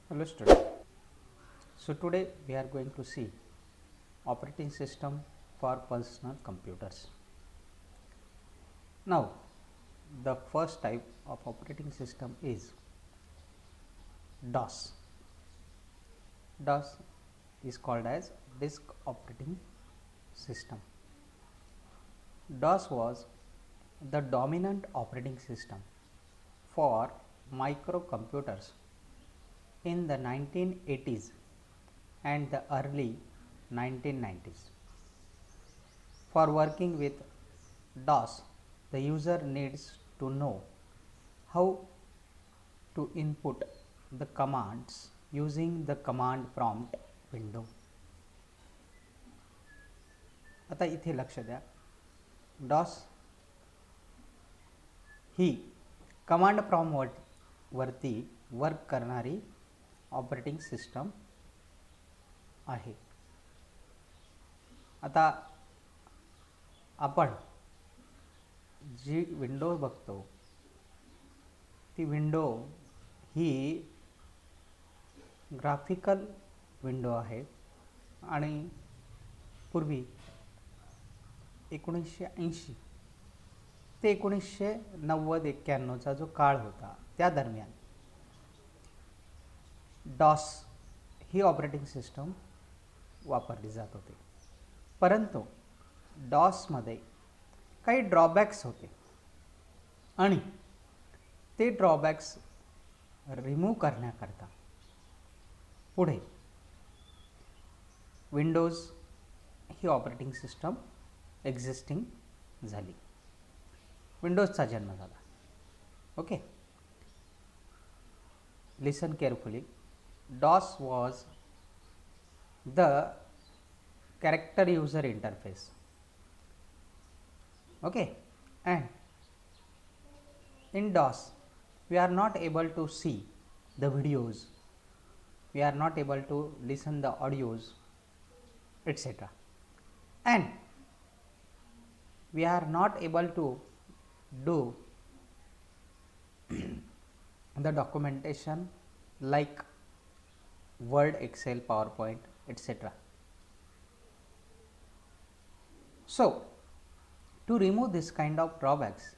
Hello student. So today we are going to see operating system for personal computers. Now the first type of operating system is DOS. DOS is called as disk operating system. DOS was the dominant operating system for microcomputers in the 1980s and the early 1990s. For working with DOS, the user needs to know how to input the commands using the command prompt window. आता इथे लक्ष द्या, DOS ही command prompt वरती work करणारी operating system आहे. आता आपण जी window बघतो ती विंडो ही ग्राफिकल विंडो आहे आणि पूर्वी 1980 ते 1990-91 चा जो काळ होता त्या दरम्यान DOS ही ऑपरेटिंग सिस्टम वापरली जात होती. परंतु DOS मध्ये काही ड्रॉबॅक्स होते आणि ते ड्रॉबॅक्स रिमूव्ह करण्याकरता पुढे विंडोज ही ऑपरेटिंग सिस्टम एक्झिस्टिंग झाली. विंडोजचा जन्म झाला. Okay, listen carefully. DOS was the character user interface. Okay, and in DOS we are not able to see the videos, we are not able to listen the audios, etc. and we are not able to do the documentation like Word, Excel, PowerPoint, etc. So to remove this kind of drawbacks,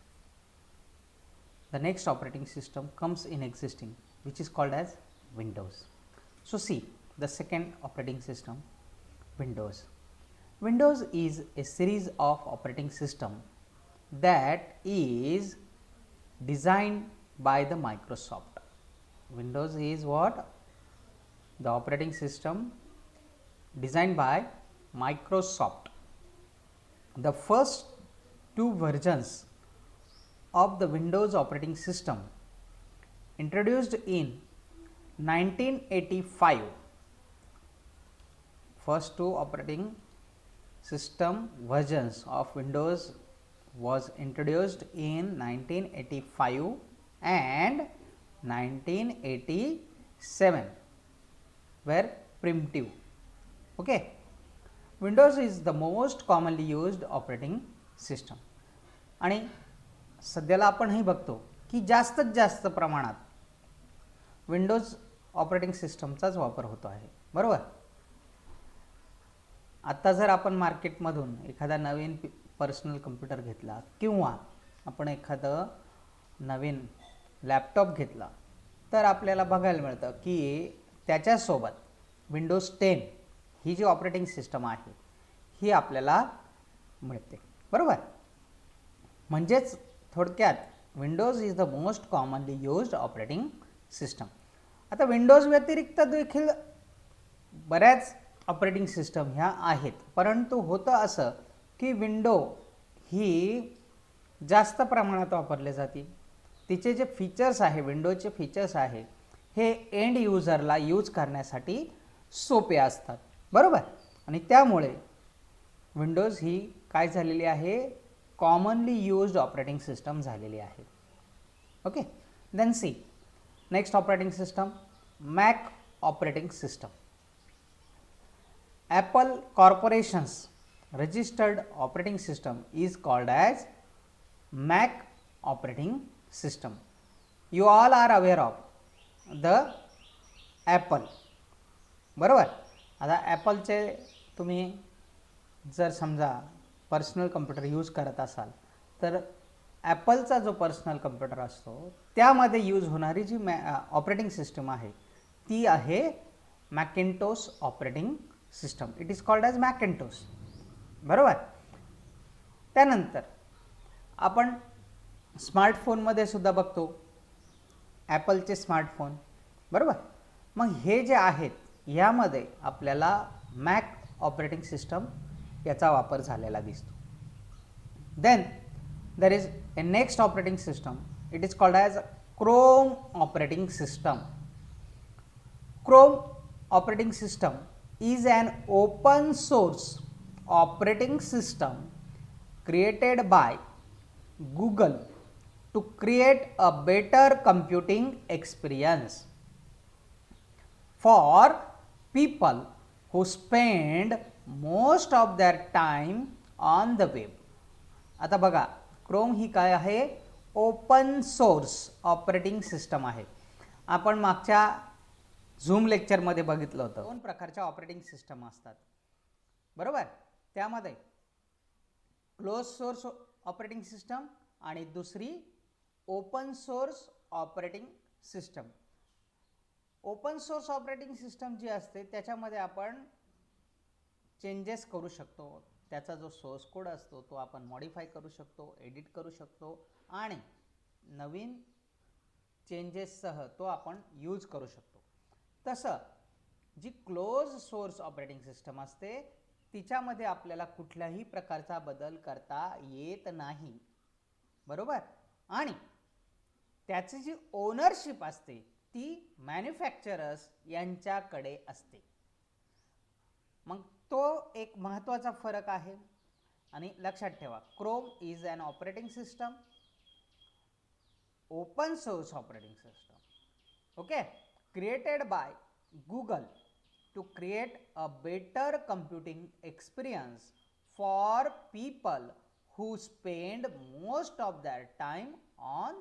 the next operating system comes in existing, which is called as Windows. So see the second operating system, Windows. Windows is a series of operating system that is designed by the Microsoft. Windows is what? The operating system designed by Microsoft. The first two versions of the Windows operating system introduced in 1985. First two operating system versions of Windows was introduced in 1985 and 1987 were primitive. Okay, Windows is the most commonly used operating system आणि सध्याला आपण हे बघतो की जास्तीत जास्त प्रमाणात Windows operating सिस्टमचाच वापर होतो आहे. बरोबर. आता जर आपण मार्केटमधून एखादा नवीन पर्सनल कम्प्युटर घेतला किंवा आपण एखादा नवीन लॅपटॉप घेतला तर आपल्याला बघायला मिळतं की त्याच्यासोबत विंडोज 10 ही जी ऑपरेटिंग सिस्टम आहे ही आपल्याला मिळते. बरोबर. म्हणजेच थोडक्यात Windows is the most commonly used operating system. आता विंडोज व्यतिरिक्त देखील बऱ्याच ऑपरेटिंग सिस्टम ह्या आहेत, परंतु होतं असं की विंडो ही जास्त प्रमाणात वापरले जाते. तिचे जे फीचर्स आहे, विंडोचे फीचर्स आहे हे एंड युजरला यूज करण्यासाठी सोपे असतात. बरोबर. आणि त्यामुळे विंडोज ही काय झालेली आहे, कॉमनली यूज्ड ऑपरेटिंग सिस्टम झालेली आहे. Okay, then see next operating system, Mac operating system. Apple Corporation's registered operating system is called as Mac operating system. You all are aware of the Apple, बरोबर. आता ॲपलचे तुम्ही जर समजा personal computer use करत असाल तर ॲपलचा जो पर्सनल कम्प्युटर असतो त्यामध्ये यूज होणारी जी ऑपरेटिंग सिस्टम आहे ती आहे Macintosh operating system. It is called as Macintosh, बरोबर. त्यानंतर आपण स्मार्टफोनमध्ये सुद्धा बघतो ॲपलचे स्मार्टफोन, बरोबर. मग हे जे आहेत यामध्ये आपल्याला मॅक ऑपरेटिंग सिस्टम याचा वापर झालेला दिसतो. Then there is a next operating system. It is called as Chrome operating system. Chrome operating system is an open source operating system created by Google to create a better computing experience for people who spend most of their time on the web. आता बघा Chrome ही काय आहे, open source operating system आहे. आपण मागच्या zoom लेक्चरमध्ये बघितलं होतं 2 प्रकारच्या ऑपरेटिंग सिस्टम असतात, बरोबर. त्यामध्ये क्लोज सोर्स ऑपरेटिंग सिस्टम आणि दुसरी open source operating system. Open source operating system जी असते त्याच्यामध्ये आपण चेंजेस करू शकतो. त्याचा जो सोर्स कोड असतो तो आपण मॉडिफाय करू शकतो, एडिट करू शकतो आणि नवीन चेंजेससह तो आपण यूज करू शकतो. तसं जी क्लोज सोर्स ऑपरेटिंग सिस्टम असते तिच्यामध्ये आपल्याला कुठल्याही प्रकारचा बदल करता येत नाही, बरोबर. आणि त्याची जी ओनरशिप असते ती मॅन्युफॅक्चरर्स यांच्याकडे असते. मग तो एक महत्त्वाचा फरक आहे. आणि लक्षात ठेवा Chrome is an operating system, open source operating system, okay, created by Google to create a better computing experience for people who spend most of their time on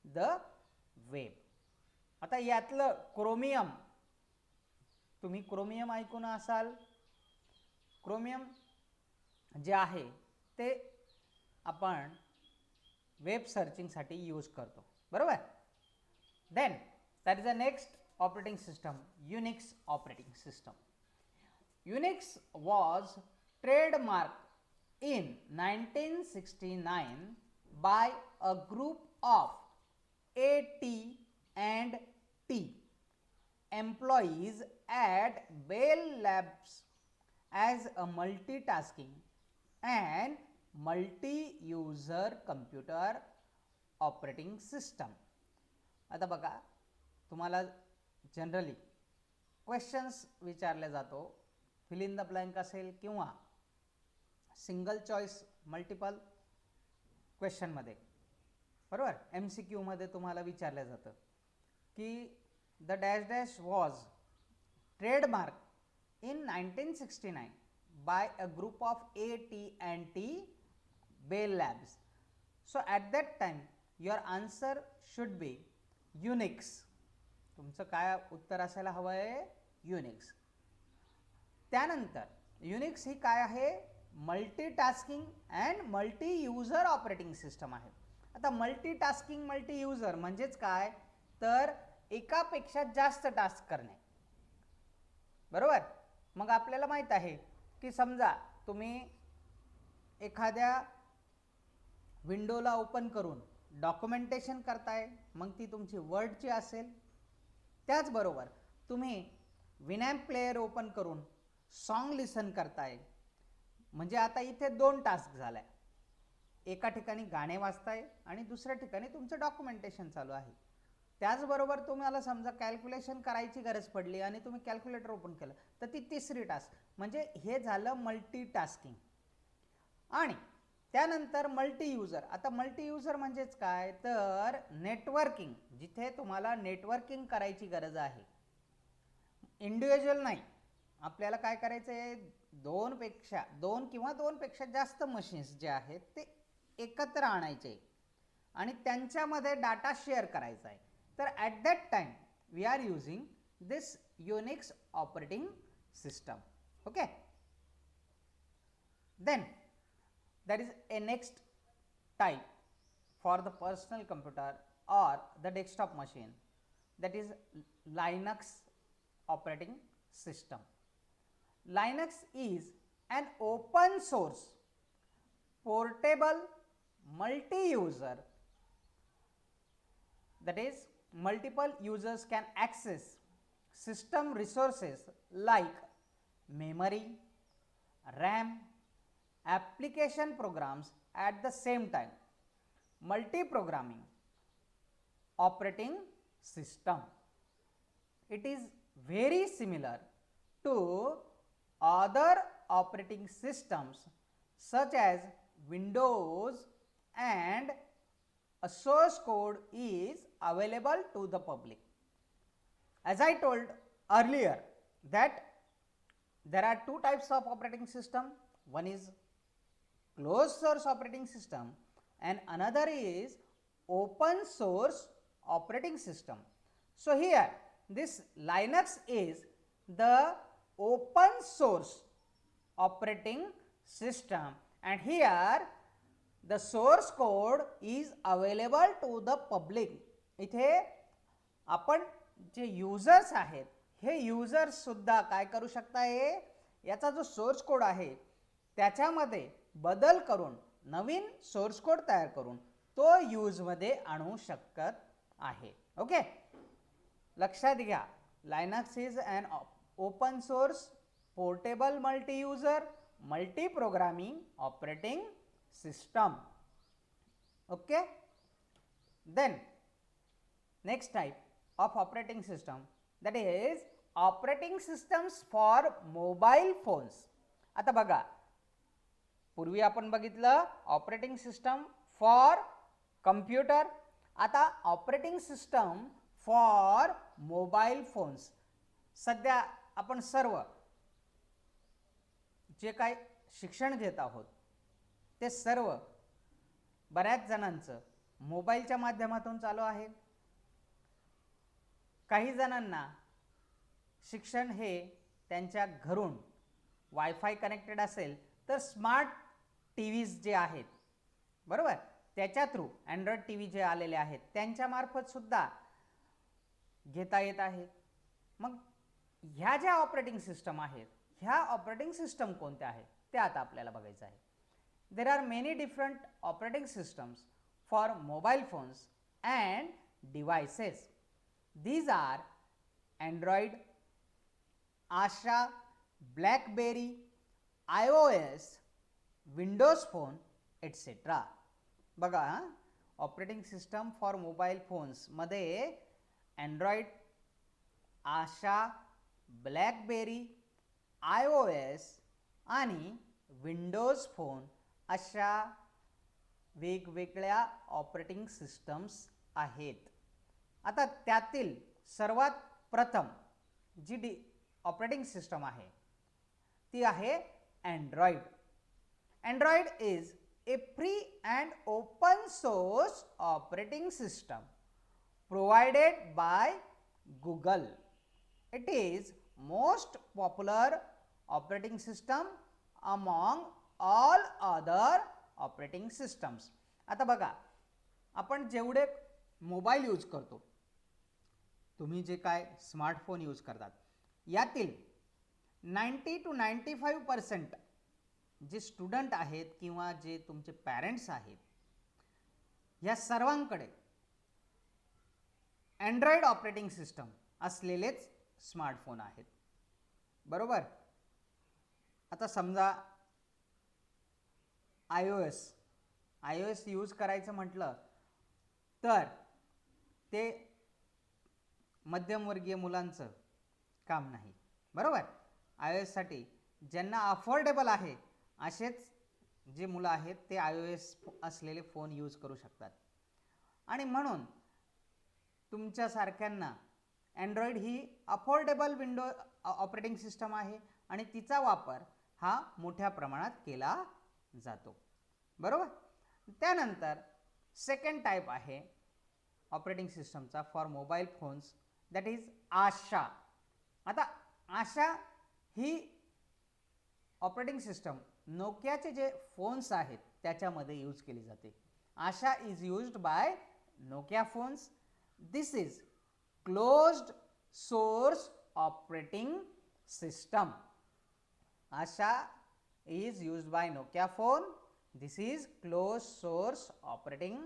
the web. आता यातलं क्रोमियम, तुम्ही chromium ऐकून असाल. Chromium जे आहे ते आपण web सर्चिंगसाठी use करतो, बरोबर. Then that is the next operating system, Unix operating system. Unix was trademarked in 1969 by a group of AT&T employees at Bell Labs as a multitasking and multi-user computer operating system. आता बघा तुम्हाला generally questions विचारले जातो, fill in the blank असेल किंवा single choice multiple क्वेश्चनमध्ये, बरोबर. MCQमध्ये तुम्हाला विचारलं जातं की the dash dash was trademark in 1969 by a group of AT&T Bell Labs. So at that time your answer should be Unix. तुमचं काय उत्तर असायला हवं आहे, युनिक्स. त्यानंतर युनिक्स ही काय आहे, multitasking and multi user operating system आहे. आता मल्टीटास्किंग मल्टी युजर म्हणजेच काय, तर एकापेक्षा जास्त टास्क करणे, बरोबर. मग आपल्याला माहित आहे की समजा तुम्ही एखाद्या विंडोला ओपन करून डॉक्युमेंटेशन करताय, मग ती तुमची वर्डची असेल. त्याचबरोबर तुम्ही विनॅम्प प्लेयर ओपन करून सॉन्ग लिसन करताय, म्हणजे आता इथे 2 टास्क झालाय. एका ठिकाणी गाणे वाचताय आणि दुसऱ्या ठिकाणी तुमचं डॉक्युमेंटेशन चालू आहे. त्याचबरोबर तुम्हाला समजा कॅल्क्युलेशन करायची गरज पडली आणि तुम्ही कॅल्क्युलेटर ओपन केलं तर ती तिसरी टास्क, म्हणजे हे झालं मल्टीटास्किंग. आणि त्यानंतर मल्टी युजर. आता मल्टी युजर म्हणजेच काय, तर नेटवर्किंग, जिथे तुम्हाला नेटवर्किंग करायची गरज आहे, इंडिव्हिज्युअल नाही. आपल्याला काय करायचं आहे, 2 किंवा 2 पेक्षा जास्त मशीन्स जे आहेत ते एकत्र आणायचे आणि त्यांच्यामध्ये डाटा शेअर करायचा आहे. तर at that time we are using this Unix operating system. Okay. Then there is a next type for the personal computer or the desktop machine, that is Linux operating system. Linux is an open source, portable, multi-user, that is multiple users can access system resources like memory, RAM, application programs at the same time, multi-programming operating system. It is very similar to other operating systems such as Windows, and a source code is available to the public. As I told earlier that there are two types of operating system, one is closed source operating system and another is open source operating system. So here this Linux is the open source operating system, and here the source code is available to the public. इथे आपण जे users आहेत हे users सुद्धा काय करू शकता, हे याचा जो सोर्स कोड आहे त्याच्यामध्ये बदल करून नवीन सोर्स कोड तयार करून तो यूज मध्ये आणू शकत आहे. ओके, लक्षात घ्या, Linux is an open source, portable, multi-user, multi-programming operating system. Okay, then next type of operating system, that is operating systems for mobile phones. आता बघा, पूर्वी आपण बघितलं ऑपरेटिंग सिस्टम फॉर कम्प्युटर, आता operating system for mobile phones. सध्या आपण सर्व जे काय शिक्षण घेत आहोत ते सर्व बऱ्याच जणांचं मोबाईलच्या माध्यमातून चालू आहे. काही जणांना शिक्षण हे त्यांच्या घरून वायफाय कनेक्टेड असेल तर स्मार्ट टीव्हीज जे आहेत, बरोबर, त्याच्या थ्रू अँड्रॉइड टीव्ही जे आलेले आहेत त्यांच्या मार्फत सुद्धा घेता येत आहे. मग ह्या ज्या ऑपरेटिंग सिस्टम आहेत ह्या ऑपरेटिंग सिस्टम कोणत्या आहेत ते आता आपल्याला बघायचं आहे. There are many different operating systems for mobile phones and devices. These are Android, Asha, BlackBerry, iOS, Windows phone etcetera. बघा, operating system for mobile phones मध्ये अँड्रॉइड, आशा, ब्लॅकबेरी, iOS आणि विंडोज फोन अशा वेगवेगळ्या ऑपरेटिंग सिस्टम्स आहेत. आता त्यातील सर्वात प्रथम जी ऑपरेटिंग सिस्टम आहे ती आहे Android. Android is a free and open source operating system provided by Google. It is most popular operating system among all other operating systems. आता बघा, आपण जेवढे मोबाईल यूज करतो, तुम्ही जे काय स्मार्टफोन यूज करतात यातील 90 to 95% जे स्टुडंट आहेत किंवा जे तुमचे पॅरेंट्स आहेत या सर्वांकडे अँड्रॉइड ऑपरेटिंग सिस्टम असलेलेच स्मार्टफोन आहेत, बरोबर. आता समजा iOS यूज करायचं म्हटलं तर ते मध्यमवर्गीय मुलांचं काम नाही, बरोबर. iOS साठी ज्यांना अफोर्डेबल आहे असेच जे मुलं आहेत ते iOS असलेले फोन यूज करू शकतात. आणि म्हणून तुमच्यासारख्यांना अँड्रॉइड ही अफोर्डेबल विंडो ऑपरेटिंग सिस्टम आहे आणि तिचा वापर हा मोठ्या प्रमाणात केला जातो, बरोबर. त्यानंतर सेकंड टाईप आहे ऑपरेटिंग सिस्टमचा for mobile phones, that is Asha. आता अशा ही ऑपरेटिंग सिस्टम नोकियाचे जे फोन्स आहेत त्याच्यामध्ये यूज केली जाते. Asha is used by Nokia phones. This is closed source operating system. Asha is used by Nokia phone. This is closed source operating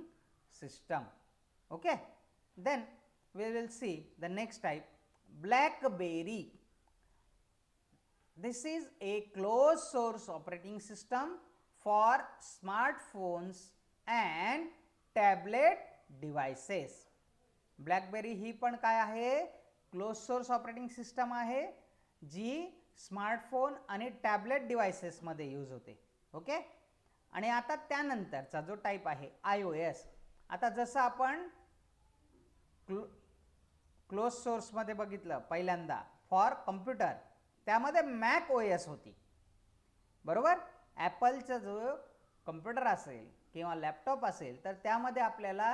system. Okay. Then we will see the next type, BlackBerry. This is a closed source operating system for smartphones and tablet devices. BlackBerry ही पण काय आहे, close source operating system आहे जी smartphone आणि tablet डिव्हायसेसमध्ये use होते. Okay. आणि आता त्यानंतरचा जो टाईप आहे iOS. आता जसं आपण क्लोज सोर्समध्ये बघितलं पहिल्यांदा फॉर कम्प्युटर, त्यामध्ये मॅक OS होती, बरोबर. ॲपलचा जो कम्प्युटर असेल किंवा लॅपटॉप असेल तर त्यामध्ये आपल्याला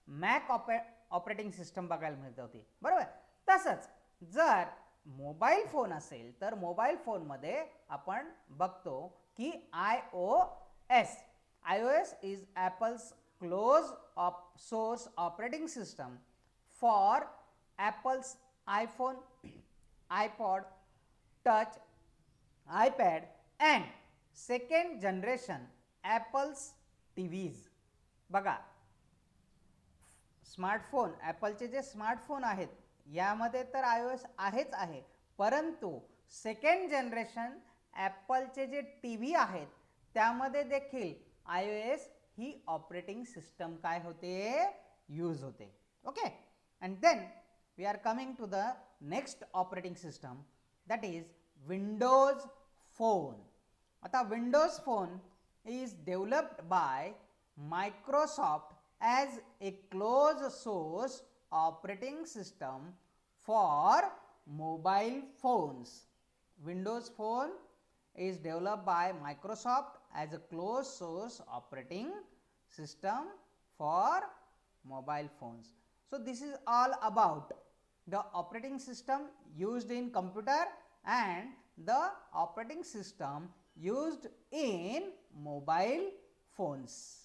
मॅक ऑपरेटिंग सिस्टम बघायला मिळत होती, बरोबर. तसंच जर मोबाईल फोन असेल तर मोबाईल फोनमध्ये आपण बघतो की iOS is apples close source operating system for apples iPhone, iPod touch, iPad and second generation apples TVs. बघा, स्मार्टफोन, ॲपलचे जे स्मार्टफोन आहेत यामध्ये तर iOS आहेच आहे, परंतु सेकंड जनरेशन ॲपलचे जे TV आहेत त्यामध्ये देखील iOS ही ऑपरेटिंग सिस्टम काय होते, यूज होते. Okay. And then we are coming to the next operating system, that is Windows phone. आता Windows phone is developed by Microsoft as a closed source operating system for mobile phones. Windows Phone is developed by Microsoft as a closed source operating system for mobile phones. So this is all about the operating system used in computer and the operating system used in mobile phones.